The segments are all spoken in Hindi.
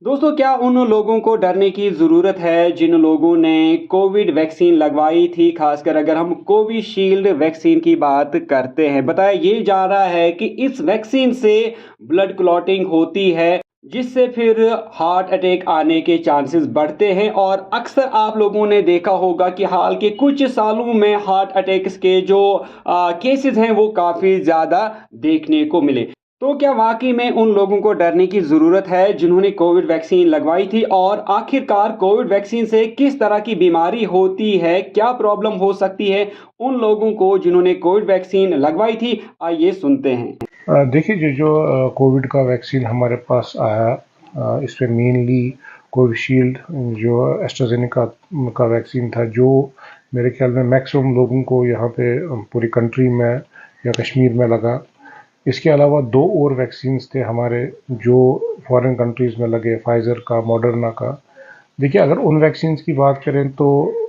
दोस्तों, क्या उन लोगों को डरने की ज़रूरत है जिन लोगों ने कोविड वैक्सीन लगवाई थी? ख़ासकर अगर हम कोविशील्ड वैक्सीन की बात करते हैं। बताया ये जा रहा है कि इस वैक्सीन से ब्लड क्लॉटिंग होती है, जिससे फिर हार्ट अटैक आने के चांसेस बढ़ते हैं और अक्सर आप लोगों ने देखा होगा कि हाल के कुछ सालों में हार्ट अटैक्स के जो केसेज़ हैं, वो काफ़ी ज़्यादा देखने को मिले। तो क्या वाक़ई में उन लोगों को डरने की ज़रूरत है जिन्होंने कोविड वैक्सीन लगवाई थी? और आखिरकार कोविड वैक्सीन से किस तरह की बीमारी होती है? क्या प्रॉब्लम हो सकती है उन लोगों को जिन्होंने कोविड वैक्सीन लगवाई थी? आइए सुनते हैं। देखिए जो कोविड का वैक्सीन हमारे पास आया, इसमें मेनली कोविशील्ड जो एस्ट्राजेनेका का वैक्सीन था, जो मेरे ख्याल में मैक्सिमम लोगों को यहाँ पे पूरी कंट्री में या कश्मीर में लगा। इसके अलावा दो और वैक्सीन्स थे हमारे जो फॉरेन कंट्रीज में लगे, फाइजर का, मॉडर्ना का। देखिए, अगर उन वैक्सीन्स की बात करें तो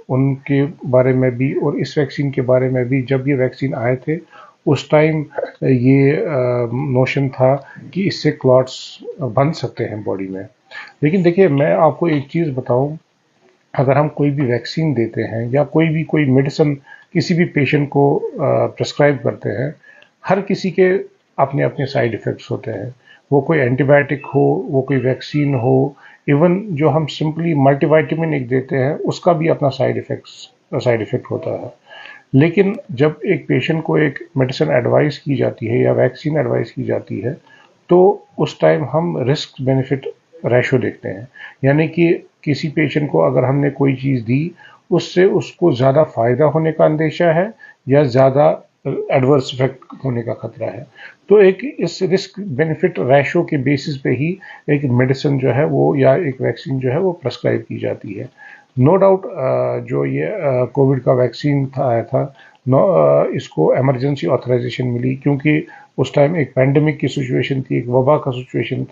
उनके बारे में भी और इस वैक्सीन के बारे में भी, जब ये वैक्सीन आए थे उस टाइम ये नोशन था कि इससे क्लॉट्स बन सकते हैं बॉडी में। लेकिन देखिए, मैं आपको एक चीज़ बताऊं, अगर हम कोई भी वैक्सीन देते हैं या कोई मेडिसिन किसी भी पेशेंट को प्रेस्क्राइब करते हैं, हर किसी के अपने अपने साइड इफ़ेक्ट्स होते हैं। वो कोई एंटीबायोटिक हो, वो कोई वैक्सीन हो, इवन जो हम सिंपली मल्टीविटामिन एक देते हैं उसका भी अपना साइड इफ़ेक्ट होता है। लेकिन जब एक पेशेंट को एक मेडिसिन एडवाइस की जाती है या वैक्सीन एडवाइस की जाती है, तो उस टाइम हम रिस्क बेनिफिट रेशो देखते हैं। यानी कि किसी पेशेंट को अगर हमने कोई चीज़ दी, उससे उसको ज़्यादा फ़ायदा होने का अंदेशा है या ज़्यादा एडवर्स इफेक्ट होने का खतरा है। तो एक इस रिस्क बेनिफिट रेशो के बेसिस पे ही एक मेडिसिन जो है वो या एक वैक्सीन जो है वो प्रेस्क्राइब की जाती है। नो डाउट जो ये कोविड का वैक्सीन था आया था, इसको इमरजेंसी ऑथराइजेशन मिली क्योंकि उस टाइम एक पैंडेमिक की सिचुएशन थी, एक वबा का सिचुएशन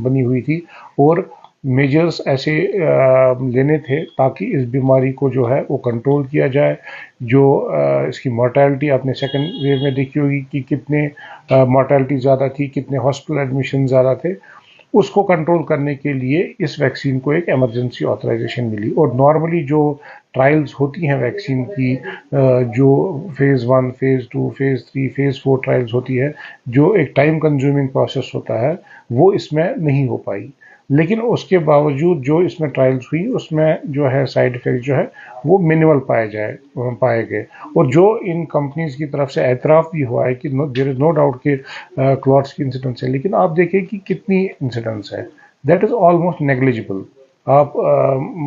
बनी हुई थी और मेजर्स ऐसे लेने थे ताकि इस बीमारी को जो है वो कंट्रोल किया जाए। जो इसकी मोर्टेलिटी आपने सेकेंड वेव में देखी होगी कि कितने मोर्टेलिटी ज़्यादा थी, कितने हॉस्पिटल एडमिशन ज़्यादा थे। उसको कंट्रोल करने के लिए इस वैक्सीन को एक इमरजेंसी ऑथराइजेशन मिली। और नॉर्मली जो ट्रायल्स होती हैं वैक्सीन की, जो phase 1, phase 2, phase 3, phase 4 trials होती है, जो एक टाइम कंज्यूमिंग प्रोसेस होता है, वो इसमें नहीं हो पाई। लेकिन उसके बावजूद जो इसमें ट्रायल्स हुई उसमें जो है साइड इफेक्ट जो है वो मिनिमल पाए गए। और जो इन कंपनीज की तरफ से एतराफ़ भी हुआ है कि देयर इज़ नो डाउट कि क्लॉट्स की इंसिडेंस है, लेकिन आप देखिए कि कितनी इंसिडेंस है। That is almost negligible. आप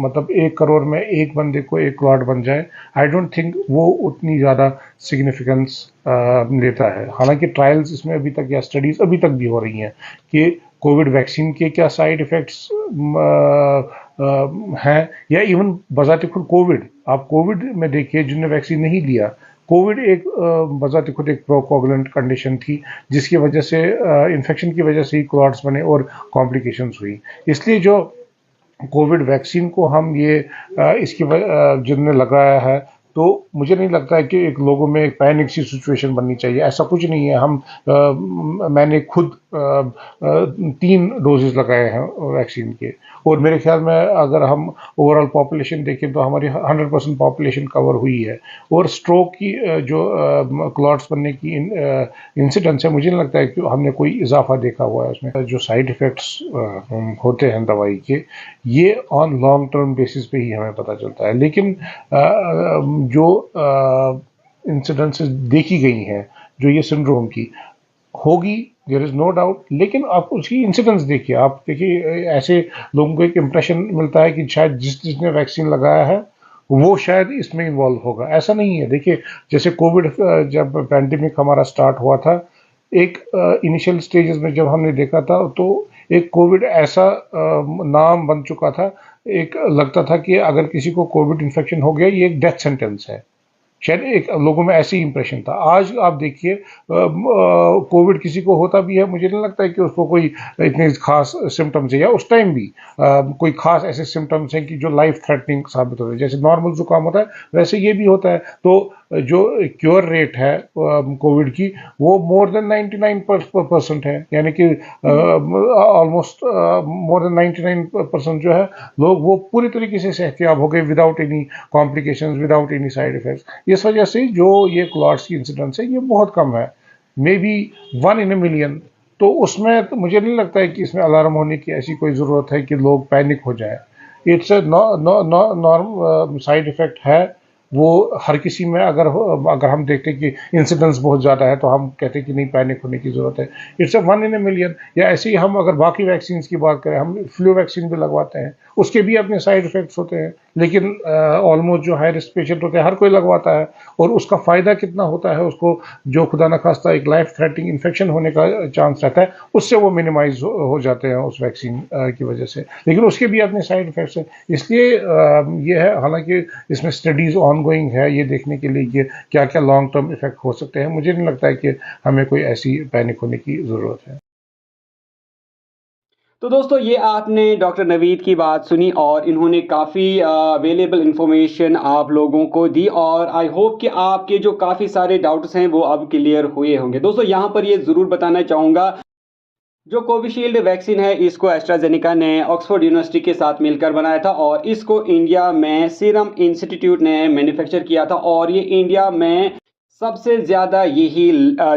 मतलब 1 करोड़ में एक बंदे को एक क्लॉट बन जाए, आई डोंट थिंक वो उतनी ज़्यादा सिग्निफिकेंस लेता है। हालांकि ट्रायल्स इसमें अभी तक या स्टडीज़ अभी तक भी हो रही हैं कि कोविड वैक्सीन के क्या साइड इफ़ेक्ट्स हैं, या इवन बज़ाते खुद कोविड, आप कोविड में देखिए जिन्होंने वैक्सीन नहीं लिया, कोविड एक बज़ाते खुद एक प्रोकोगुलेंट कंडीशन थी जिसकी वजह से इन्फेक्शन की वजह से ही क्लॉट्स बने और कॉम्प्लिकेशंस हुई। इसलिए जो कोविड वैक्सीन को हम ये जिनने लगाया है, तो मुझे नहीं लगता है कि एक लोगों में एक पैनिक सी सिचुएशन बननी चाहिए। ऐसा कुछ नहीं है। मैंने खुद 3 डोजेस लगाए हैं वैक्सीन के, और मेरे ख्याल में अगर हम ओवरऑल पॉपुलेशन देखें तो हमारी 100% पॉपुलेशन कवर हुई है। और स्ट्रोक की जो क्लॉट्स बनने की इंसिडेंस है, मुझे नहीं लगता है कि हमने कोई इजाफा देखा हुआ है उसमें। जो साइड इफ़ेक्ट्स होते हैं दवाई के, ये ऑन लॉन्ग टर्म बेसिस पे ही हमें पता चलता है। लेकिन जो इंसिडेंसेस देखी गई हैं, जो ये सिंड्रोम की होगी, देयर इज़ नो डाउट, लेकिन आप उसकी इंसिडेंस देखिए। आप देखिए, ऐसे लोगों को एक इम्प्रेशन मिलता है कि शायद जिसने वैक्सीन लगाया है वो शायद इसमें इन्वॉल्व होगा। ऐसा नहीं है। देखिए, जैसे कोविड जब पैंडेमिक हमारा स्टार्ट हुआ था, एक इनिशियल स्टेजेस में जब हमने देखा था, तो एक कोविड ऐसा नाम बन चुका था, एक लगता था कि अगर किसी को कोविड इन्फेक्शन हो गया, ये एक डेथ सेंटेंस है। शायद एक लोगों में ऐसी इंप्रेशन था। आज आप देखिए, कोविड किसी को होता भी है, मुझे नहीं लगता है कि उसको कोई इतने खास सिम्टम्स है, या उस टाइम भी कोई खास ऐसे सिम्टम्स हैं कि जो लाइफ थ्रेटनिंग साबित होते हैं। जैसे नॉर्मल जुकाम होता है, वैसे ये भी होता है। तो जो क्योर रेट है कोविड की वो मोर देन 99% है, यानी कि ऑलमोस्ट मोर देन 99% जो है लोग वो पूरी तरीके से सेहतियाब हो गए without any complications, without any side effects. इस वजह से जो ये क्लॉट्स की इंसिडेंस है ये बहुत कम है, may be 1 in a million। तो उसमें तो मुझे नहीं लगता है कि इसमें अलार्म होने की ऐसी कोई ज़रूरत है कि लोग पैनिक हो जाए। इट्स नॉर्म साइड इफेक्ट है वो हर किसी में। अगर हम देखते हैं कि इंसिडेंस बहुत ज़्यादा है तो हम कहते हैं कि नहीं पैनिक होने की ज़रूरत है। It's 1 in a million। या ऐसे ही हम अगर बाकी वैक्सीन की बात करें, हम फ्लू वैक्सीन भी लगवाते हैं, उसके भी अपने साइड इफेक्ट्स होते हैं, लेकिन ऑलमोस्ट जो हाई रिस्क पेशेंट होते हैं हर कोई लगवाता है, और उसका फ़ायदा कितना होता है उसको, जो खुदा न खास्ता एक लाइफ थ्रेटनिंग इन्फेक्शन होने का चांस रहता है उससे वो मिनिमाइज हो जाते हैं उस वैक्सीन की वजह से, लेकिन उसके भी अपने साइड इफेक्ट्स हैं। इसलिए ये है, हालांकि इसमें स्टडीज़ ऑनगोइंग है ये देखने के लिए कि क्या क्या लॉन्ग टर्म इफेक्ट हो सकते हैं। मुझे नहीं लगता है कि हमें कोई ऐसी पैनिक होने की ज़रूरत है। तो दोस्तों ये आपने डॉक्टर नवीद की बात सुनी और इन्होंने काफ़ी अवेलेबल इन्फॉर्मेशन आप लोगों को दी, और आई होप कि आपके जो काफ़ी सारे डाउट्स हैं वो अब क्लियर हुए होंगे। दोस्तों यहाँ पर ये ज़रूर बताना चाहूँगा, जो कोविशील्ड वैक्सीन है इसको एस्ट्राजेनिका ने ऑक्सफोर्ड यूनिवर्सिटी के साथ मिलकर बनाया था, और इसको इंडिया में सीरम इंस्टीट्यूट ने मैन्युफैक्चर किया था, और ये इंडिया में सबसे ज़्यादा यही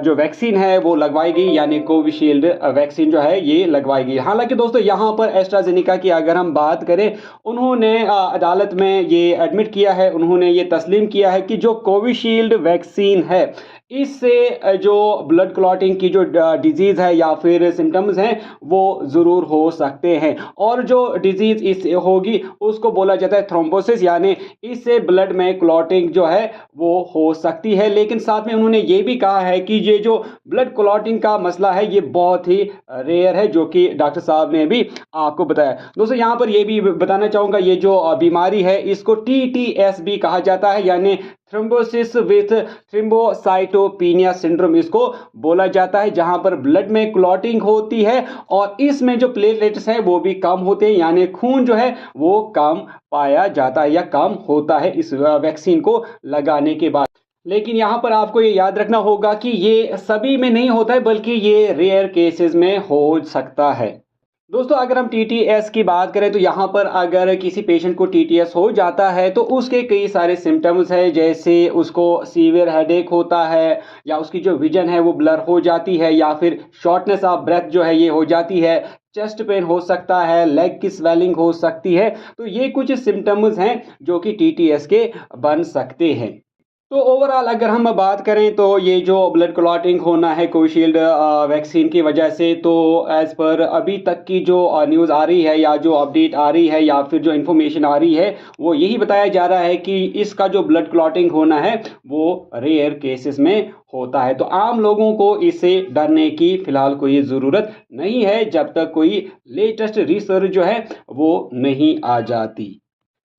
जो वैक्सीन है वो लगवाई गई, यानी कोविशील्ड वैक्सीन जो है ये लगवाई गई। हालांकि दोस्तों यहाँ पर एस्ट्राजेनिका की अगर हम बात करें, उन्होंने अदालत में ये एडमिट किया है, उन्होंने ये तस्लीम किया है कि जो कोविशील्ड वैक्सीन है इससे जो ब्लड क्लॉटिंग की जो डिजीज़ है या फिर सिम्टम्स हैं वो ज़रूर हो सकते हैं, और जो डिजीज़ इससे होगी उसको बोला जाता है थ्रोम्बोसिस, यानी इससे ब्लड में क्लॉटिंग जो है वो हो सकती है। लेकिन साथ में उन्होंने ये भी कहा है कि ये जो ब्लड क्लॉटिंग का मसला है ये बहुत ही रेयर है, जो कि डॉक्टर साहब ने भी आपको बताया। दोस्तों यहाँ पर ये भी बताना चाहूँगा, ये जो बीमारी है इसको TTS भी कहा जाता है, यानी थ्रोम्बोसिस विथ थ्रोम्बोसाइटोपिनिया सिंड्रोम इसको बोला जाता है, जहां पर ब्लड में क्लॉटिंग होती है और इसमें जो प्लेटलेट्स हैं वो भी कम होते हैं, यानी खून जो है वो कम पाया जाता है या कम होता है इस वैक्सीन को लगाने के बाद। लेकिन यहाँ पर आपको ये याद रखना होगा कि ये सभी में नहीं होता है, बल्कि ये रेयर केसेस में हो सकता है। दोस्तों अगर हम TTS की बात करें तो यहाँ पर अगर किसी पेशेंट को TTS हो जाता है तो उसके कई सारे सिम्टम्स हैं, जैसे उसको सीवियर हेडेक होता है, या उसकी जो विजन है वो ब्लर हो जाती है, या फिर शॉर्टनेस ऑफ ब्रेथ जो है ये हो जाती है, चेस्ट पेन हो सकता है, लेग की स्वेलिंग हो सकती है। तो ये कुछ सिम्टम्स हैं जो कि TTS के बन सकते हैं। तो ओवरऑल अगर हम बात करें तो ये जो ब्लड क्लॉटिंग होना है कोविशील्ड वैक्सीन की वजह से, तो एज़ पर अभी तक की जो न्यूज़ आ रही है या जो अपडेट आ रही है या फिर जो इन्फॉर्मेशन आ रही है वो यही बताया जा रहा है कि इसका जो ब्लड क्लॉटिंग होना है वो रेयर केसेस में होता है। तो आम लोगों को इससे डरने की फ़िलहाल कोई ज़रूरत नहीं है, जब तक कोई लेटेस्ट रिसर्च जो है वो नहीं आ जाती।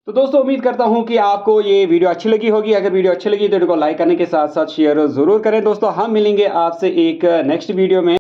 तो दोस्तों उम्मीद करता हूं कि आपको ये वीडियो अच्छी लगी होगी। अगर वीडियो अच्छी लगी तो वीडियो को लाइक करने के साथ साथ शेयर ज़रूर करें। दोस्तों हम मिलेंगे आपसे एक नेक्स्ट वीडियो में।